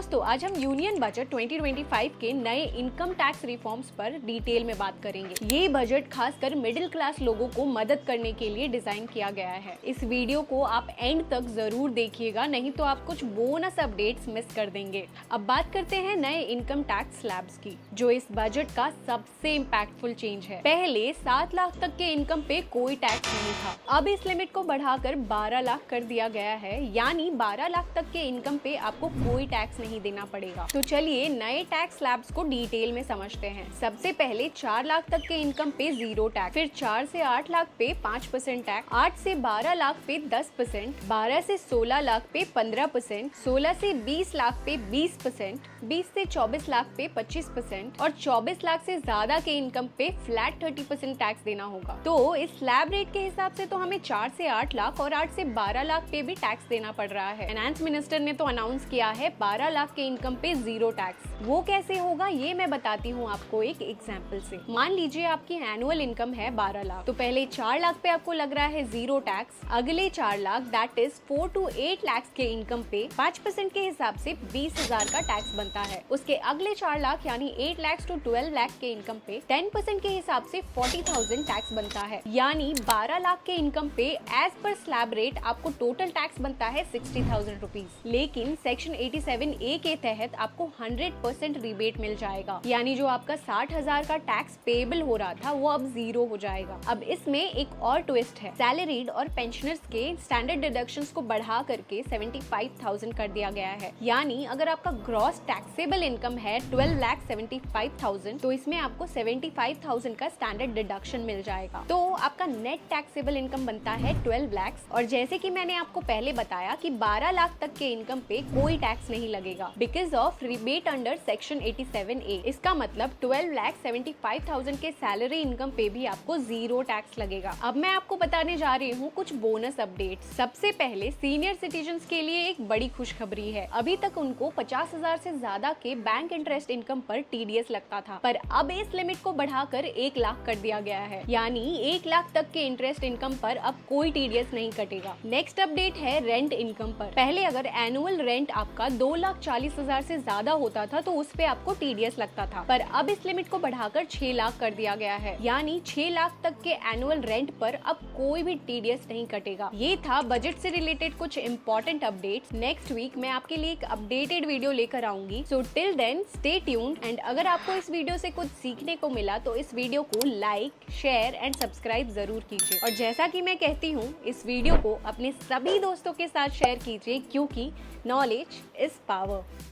दोस्तों, आज हम यूनियन बजट 2025 के नए इनकम टैक्स रिफॉर्म्स पर डिटेल में बात करेंगे। ये बजट खासकर मिडिल क्लास लोगों को मदद करने के लिए डिजाइन किया गया है। इस वीडियो को आप एंड तक जरूर देखिएगा, नहीं तो आप कुछ बोनस अपडेट्स मिस कर देंगे। अब बात करते हैं नए इनकम टैक्स स्लैब्स की, जो इस बजट का सबसे इम्पैक्टफुल चेंज है। पहले 7 लाख तक के इनकम पे कोई टैक्स नहीं था, अब इस लिमिट को बढ़ाकर 12 लाख कर दिया गया है, यानी 12 लाख तक के इनकम पे आपको कोई टैक्स नहीं देना पड़ेगा। तो चलिए नए टैक्स स्लैब्स को डिटेल में समझते हैं। सबसे पहले 4 लाख तक के इनकम पे 0 टैक्स, फिर 4 से 8 लाख पे 5% टैक्स, 8 से 12 लाख पे 10%, 12 से 16 लाख पे 15%, 16 से 20 लाख पे 20%, 20 से 24 लाख पे 25% और 24 लाख से ज्यादा के इनकम पे फ्लैट 30% टैक्स देना होगा। तो इस स्लैब रेट के हिसाब से तो हमें 4 से 8 लाख और 8 से 12 लाख पे भी टैक्स देना पड़ रहा है। फाइनेंस मिनिस्टर ने तो अनाउंस किया है 12 लाख के इनकम पे 0 टैक्स। वो कैसे होगा ये मैं बताती हूँ आपको एक एग्जांपल से। मान लीजिए आपकी एनुअल इनकम है 12 लाख, तो पहले 4 लाख पे आपको लग रहा है 0 टैक्स। अगले 4 lakh that is 4 to 8 lakh के इनकम पे 5% के हिसाब से 20,000 का टैक्स बनता है। उसके अगले 4 लाख यानी 8 लाख to 12 लाख के इनकम पे 10% के हिसाब से 40,000 टैक्स बनता है, यानी 12 लाख के इनकम पे एज पर स्लैब रेट आपको टोटल टैक्स बनता है 60,000 रुपीज। लेकिन सेक्शन 87A के तहत आपको 100% रिबेट मिल जाएगा, यानी जो आपका 60,000 का टैक्स पेएबल हो रहा था वो अब 0 हो जाएगा। अब इसमें एक और ट्विस्ट है, सैलरीड और पेंशनर्स के स्टैंडर्ड डिडक्शंस को बढ़ा करके 75,000 कर दिया गया है। यानी अगर आपका ग्रॉस टैक्सेबल इनकम है 12,75,000, तो इसमें आपको 75,000 का स्टैंडर्ड डिडक्शन मिल जाएगा। तो आपका नेट टैक्सेबल इनकम बनता है 12 लाख। और जैसे कि मैंने आपको पहले बताया कि 12 लाख तक के इनकम पे कोई टैक्स नहीं लगेगा because of rebate under section 87A। इसका मतलब 12,75,000 के सैलरी इनकम पे भी आपको 0 टैक्स लगेगा। अब मैं आपको बताने जा रही हूँ कुछ बोनस अपडेट। सबसे पहले सीनियर सिटीजन्स के लिए एक बड़ी खुशखबरी है। अभी तक उनको 50,000 से ज्यादा के बैंक इंटरेस्ट इनकम पर TDS लगता था, पर अब इस लिमिट को बढ़ाकर 1 लाख कर दिया गया है, यानी 1 लाख तक के इंटरेस्ट इनकम पर अब कोई TDS नहीं कटेगा। नेक्स्ट अपडेट है रेंट इनकम पर। पहले अगर एनुअल रेंट आपका 2,40,000 से ज्यादा होता था तो उस पे आपको TDS लगता था, पर अब इस लिमिट को बढ़ाकर 6 लाख कर दिया गया है, यानी 6 लाख तक के एनुअल रेंट पर अब कोई भी TDS नहीं कटेगा। ये था बजट से रिलेटेड कुछ इंपॉर्टेंट अपडेट्स। नेक्स्ट वीक मैं आपके लिए एक अपडेटेड वीडियो लेकर आऊंगी, so till then stay tuned. And अगर आपको इस वीडियो से कुछ सीखने को मिला तो इस वीडियो को लाइक, शेयर एंड सब्सक्राइब जरूर कीजिए। और जैसा कि मैं कहती हूँ, इस वीडियो को अपने सभी दोस्तों के साथ शेयर कीजिए, क्योंकि नॉलेज इज पावर।